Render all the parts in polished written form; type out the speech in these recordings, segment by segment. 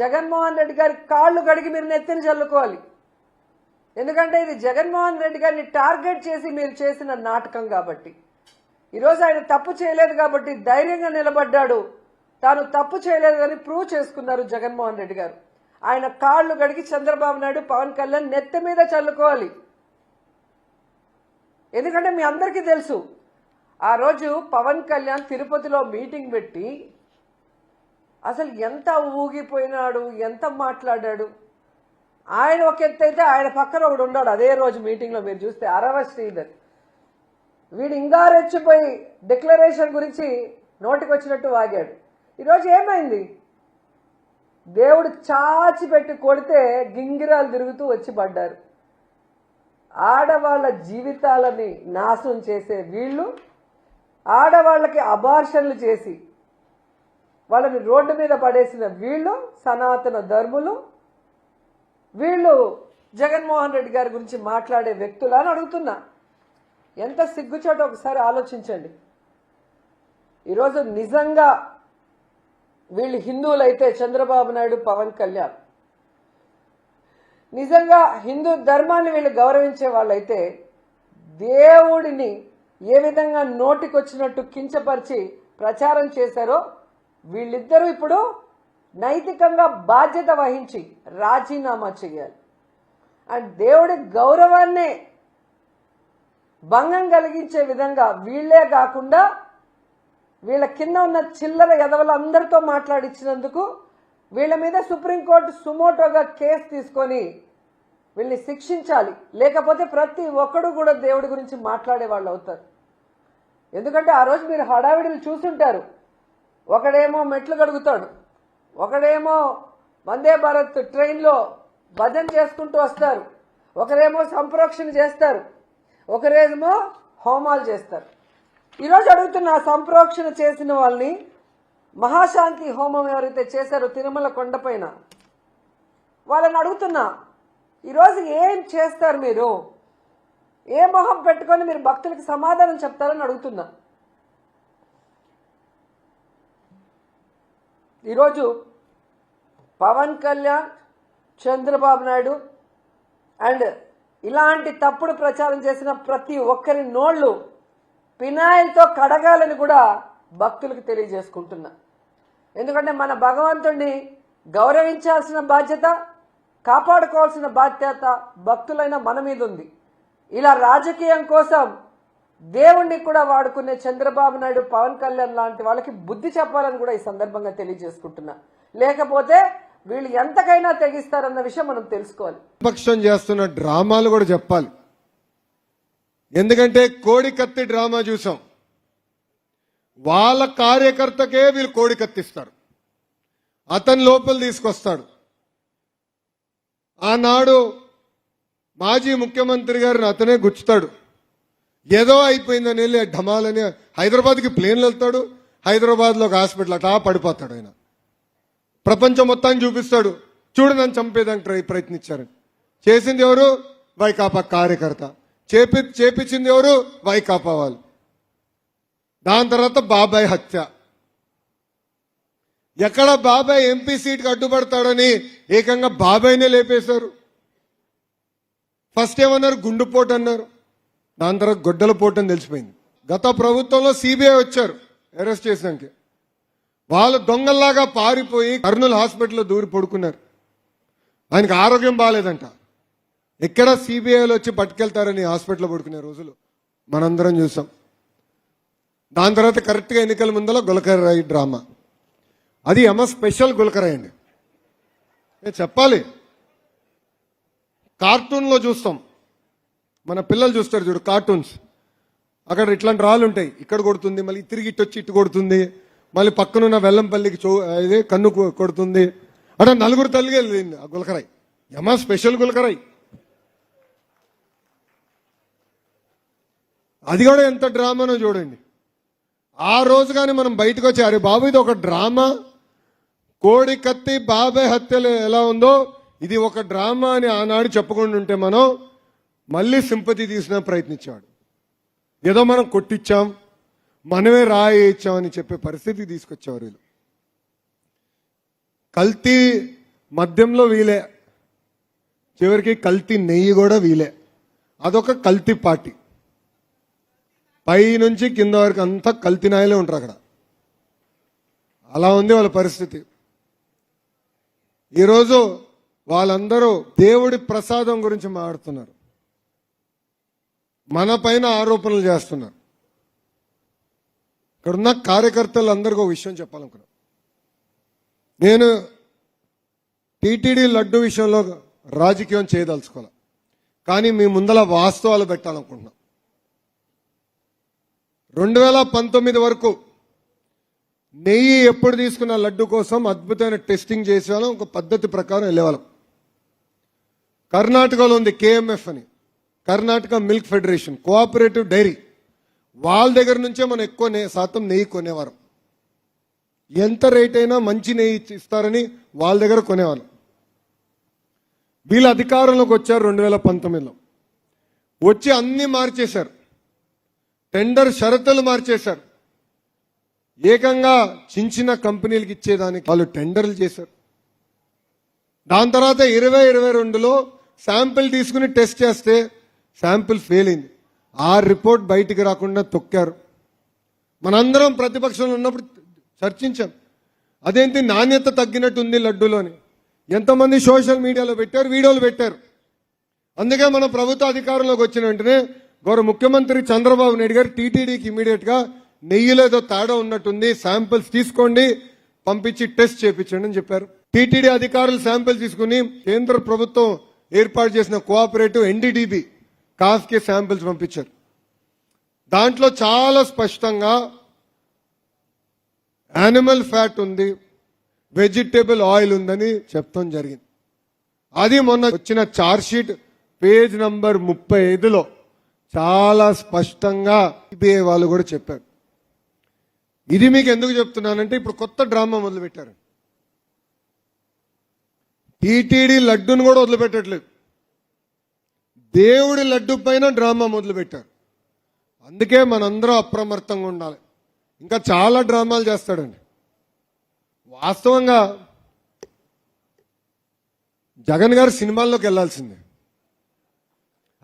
జగన్మోహన్ రెడ్డి గారి కాళ్ళు కడిగి మీరు నెత్తిని చల్లుకోవాలి. ఎందుకంటే ఇది జగన్మోహన్ రెడ్డి గారిని టార్గెట్ చేసి మీరు చేసిన నాటకం కాబట్టి. ఈరోజు ఆయన తప్పు చేయలేదు కాబట్టి ధైర్యంగా నిలబడ్డాడు. తాను తప్పు చేయలేదు అని ప్రూవ్ చేసుకున్నారు జగన్మోహన్ రెడ్డి గారు. ఆయన కాళ్ళు కడిగి చంద్రబాబు నాయుడు, పవన్ కళ్యాణ్ నెత్తి మీద చల్లుకోవాలి. ఎందుకంటే మీ అందరికీ తెలుసు, ఆ రోజు పవన్ కళ్యాణ్ తిరుపతిలో మీటింగ్ పెట్టి అసలు ఎంత ఊగిపోయినాడు, ఎంత మాట్లాడాడు. ఆయన ఒక ఎత్తు అయితే ఆయన పక్కన ఒకడు ఉన్నాడు అదే రోజు మీటింగ్లో. మీరు చూస్తే అరవ శ్రీధర్ వీడు ఇంకా రెచ్చిపోయి డిక్లరేషన్ గురించి నోటికి వచ్చినట్టు వాగాడు. ఈరోజు ఏమైంది? దేవుడు చాచి పెట్టి కొడితే గింగిరాలు తిరుగుతూ వచ్చి పడ్డారు. ఆడవాళ్ళ జీవితాలని నాశనం చేసే వీళ్ళు, ఆడవాళ్ళకి అబార్షన్లు చేసి వాళ్ళని రోడ్డు మీద పడేసిన వీళ్ళు, సనాతన ధర్ములు, వీళ్ళు జగన్మోహన్ రెడ్డి గారి గురించి మాట్లాడే వ్యక్తులు అని అడుగుతున్నా. ఎంత సిగ్గుచాటో ఒకసారి ఆలోచించండి. ఈరోజు నిజంగా వీళ్ళు హిందువులైతే చంద్రబాబు నాయుడు, పవన్ కళ్యాణ్ నిజంగా హిందూ ధర్మాన్ని వీళ్ళు గౌరవించే వాళ్ళైతే దేవుడిని ఏ విధంగా నోటికొచ్చినట్టు కించపరిచి ప్రచారం చేశారో వీళ్ళిద్దరూ ఇప్పుడు నైతికంగా బాధ్యత వహించి రాజీనామా చేయాలి. అండ్ దేవుడి గౌరవాన్నే భంగం కలిగించే విధంగా వీళ్లే కాకుండా వీళ్ళ కింద ఉన్న చిల్లర ఎదవలందరితో మాట్లాడించినందుకు వీళ్ళ మీద సుప్రీంకోర్టు సుమోటోగా కేసు తీసుకొని వీళ్ళని శిక్షించాలి. లేకపోతే ప్రతి ఒక్కడు కూడా దేవుడి గురించి మాట్లాడే వాళ్ళు అవుతారు. ఎందుకంటే ఆ రోజు మీరు హడావిడిని చూసుంటారు. ఒకడేమో మెట్లు కడుగుతాడు, ఒకడేమో వందే భారత్ ట్రైన్లో భజన చేసుకుంటూ వస్తారు, ఒకరేమో సంప్రోక్షణ చేస్తారు, ఒకరేమో హోమాలు చేస్తారు. ఈరోజు అడుగుతున్న సంప్రోక్షణ చేసిన వాళ్ళని, మహాశాంతి హోమం ఎవరైతే చేశారో తిరుమల కొండపైన, వాళ్ళని అడుగుతున్నా, ఈరోజు ఏం చేస్తారు? మీరు ఏ మొహం పెట్టుకొని మీరు భక్తులకి సమాధానం చెప్తారని అడుగుతున్నా. ఈరోజు పవన్ కళ్యాణ్, చంద్రబాబు నాయుడు అండ్ ఇలాంటి తప్పుడు ప్రచారం చేసిన ప్రతి ఒక్కరి నోళ్లు పినాయిల్తో కడగాలని కూడా భక్తులకు తెలియజేసుకుంటున్నా. ఎందుకంటే మన భగవంతుడిని గౌరవించాల్సిన బాధ్యత, కాపాడుకోవాల్సిన బాధ్యత భక్తులైన మన మీద ఉంది. ఇలా రాజకీయం కోసం దేవుణ్ణి కూడా వాడుకునే చంద్రబాబు నాయుడు, పవన్ కళ్యాణ్ లాంటి వాళ్ళకి బుద్ధి చెప్పాలని కూడా ఈ సందర్భంగా తెలియజేసుకుంటున్నా. లేకపోతే వీళ్ళు ఎంతకైనా తెగిస్తారన్న విషయం మనం తెలుసుకోవాలి. పక్షం చేస్తున్న డ్రామాలు కూడా చెప్పాలి. ఎందుకంటే కోడి కత్తి డ్రామా చూసాం. వాళ్ళ కార్యకర్తకే వీళ్ళు కోడి కత్తిస్తారు, అతని లోపల తీసుకొస్తాడు. ఆనాడు మాజీ ముఖ్యమంత్రి గారిని అతనే గుచ్చుతాడు. ఏదో అయిపోయిందని వెళ్ళి ఢమాలని హైదరాబాద్కి ప్లేన్లు వెళ్తాడు. హైదరాబాద్లో ఒక హాస్పిటల్ అట్లా పడిపోతాడు. ఆయన ప్రపంచం మొత్తాన్ని చూపిస్తాడు, చూడు నన్ను చంపేదానికి ప్రయత్నించారని. చేసింది ఎవరు? వైకాపా కార్యకర్త. చేపించింది ఎవరు? వైకాపా వాళ్ళు. దాని తర్వాత బాబాయ్ హత్య. ఎక్కడ బాబాయ్ ఎంపీ సీట్కి అడ్డుపడతాడని ఏకంగా బాబాయ్నే లేపేశారు. ఫస్ట్ ఏమన్నారు? గుండుపోటు అన్నారు. దాని తర్వాత గొడ్డల పోటు అని తెలిసిపోయింది. గత ప్రభుత్వంలో సిబిఐ వచ్చారు అరెస్ట్ చేసినాక. వాళ్ళు దొంగల్లాగా పారిపోయి కర్నూలు హాస్పిటల్లో దూరి పడుకున్నారు. ఆయనకు ఆరోగ్యం బాగాలేదంట. ఎక్కడ సిబిఐలో వచ్చి పట్టుకెళ్తారని హాస్పిటల్లో పడుకునే రోజులు మనందరం చూసాం. దాని తర్వాత కరెక్ట్గా ఎన్నికల ముందర గులకరాయి డ్రామా. అది స్పెషల్ గులకరాయి అండి. నేను చెప్పాలి, కార్టూన్లో చూస్తాం, మన పిల్లలు చూస్తారు చూడు కార్టూన్స్. అక్కడ ఇట్లాంటి రాళ్ళు ఉంటాయి, ఇక్కడ కొడుతుంది, మళ్ళీ తిరిగి ఇటు వచ్చి ఇటు కొడుతుంది, మళ్ళీ పక్కనున్న వెల్లంపల్లికి ఇదే కన్ను కొడుతుంది. అక్కడ నలుగురు తల్లిగా వెళ్ళింది ఆ గులకరాయి. స్పెషల్ గులకరాయి. అది కూడా ఎంత డ్రామానో చూడండి. ఆ రోజు కానీ మనం బయటకు వచ్చి అరే బాబు ఇది ఒక డ్రామా, కోడి కత్తి బాబాయ్ హత్యలు ఎలా ఉందో ఇది ఒక డ్రామా అని ఆనాడు చెప్పుకుంటూ ఉంటే మనం మళ్ళీ సింపతి తీసిన ప్రయత్నించాడు. ఏదో మనం కొట్టించాం, మనమే రాయి ఇచ్చామని చెప్పే పరిస్థితికి తీసుకొచ్చేవారు వీళ్ళు. కల్తీ మద్యంలో వీలే, చివరికి కల్తీ నెయ్యి కూడా వీలే. అదొక కల్తీ పార్టీ. పై నుంచి కింద వరకు అంతా కల్తీ నాయలే ఉంటారు అక్కడ. అలా ఉంది వాళ్ళ పరిస్థితి. ఈరోజు వాళ్ళందరూ దేవుడి ప్రసాదం గురించి మాట్లాడుతున్నారు, మన పైన ఆరోపణలు చేస్తున్నారు. ఇక్కడున్న కార్యకర్తలు అందరికీ ఒక విషయం చెప్పాలనుకున్నా. నేను టీటీడీ లడ్డు విషయంలో రాజకీయం చేయదలుచుకోవాలి, కానీ మీ ముందల వాస్తవాలు పెట్టాలనుకుంటున్నాం. 2019 వరకు నెయ్యి ఎప్పుడు తీసుకున్న లడ్డు కోసం అద్భుతమైన టెస్టింగ్ చేసేవాళ్ళం, ఒక పద్ధతి ప్రకారం వెళ్ళేవాళ్ళం. కర్ణాటకలో ఉంది KMF అని, Karnataka milk federation cooperative dairy. వాళ్ళ దగ్గర నుంచే మనం ఎక్కువ శాతం నెయ్యి కొనేవారు. ఎంత రేట్ అయినా మంచి నెయ్యి ఇస్తారని వాళ్ళ దగ్గర కొనేవాళ్ళం. వీళ్ళ అధికారంలోకి వచ్చారు 2019లో. వచ్చి అన్ని మార్చేశారు, టెండర్ షరతులు మార్చేశారు. ఏకంగా చిన్న కంపెనీలకు ఇచ్చేదానికి వాళ్ళు టెండర్లు చేశారు. దాని తర్వాత 2022లో శాంపిల్ తీసుకుని టెస్ట్ చేస్తే శాంపిల్ ఫెయిల్ అయింది. ఆ రిపోర్ట్ బయటికి రాకుండా తొక్కారు. మనందరం ప్రతిపక్షంలో ఉన్నప్పుడు చర్చించాం, అదేంటి నాణ్యత తగ్గినట్టు ఉంది లడ్డూలోని. ఎంతమంది సోషల్ మీడియాలో పెట్టారు, వీడియోలు పెట్టారు. అందుకే మన ప్రభుత్వ అధికారంలోకి వచ్చిన వెంటనే గౌరవ ముఖ్యమంత్రి చంద్రబాబు నాయుడు గారు టీటీడీకి ఇమీడియట్ గా నెయ్యిలో ఏదో తేడా ఉన్నట్టుంది, శాంపిల్స్ తీసుకోండి, పంపించి టెస్ట్ చేయించండి అని చెప్పారు. టీటీడీ అధికారులు శాంపిల్ తీసుకుని కేంద్ర ప్రభుత్వం ఏర్పాటు చేసిన కోఆపరేటివ్ NDDB కాఫ్కి శాంపిల్స్ పంపించారు. దాంట్లో చాలా స్పష్టంగా యానిమల్ ఫ్యాట్ ఉంది, వెజిటేబుల్ ఆయిల్ ఉందని చెప్తాం జరిగింది. అది మొన్న వచ్చిన ఛార్జ్ షీట్ పేజ్ నంబర్ 35లో చాలా స్పష్టంగా సిబిఐ వాళ్ళు కూడా చెప్పారు. ఇది మీకు ఎందుకు చెప్తున్నానంటే ఇప్పుడు కొత్త డ్రామా మొదలుపెట్టారు. టీటీడీ లడ్డును కూడా వదిలిపెట్టట్లేదు, దేవుడి లడ్డు పైన డ్రామా మొదలుపెట్టారు. అందుకే మనందరం అప్రమత్తంగా ఉండాలి. ఇంకా చాలా డ్రామాలు చేస్తాడండి. వాస్తవంగా జగన్ గారు సినిమాల్లోకి వెళ్లాల్సిందే.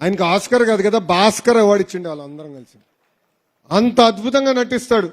ఆయనకు ఆస్కర్ కాదు కదా, భాస్కర్ అవార్డు ఇచ్చిండే వాళ్ళందరం కలిసి. అంత అద్భుతంగా నటిస్తాడు.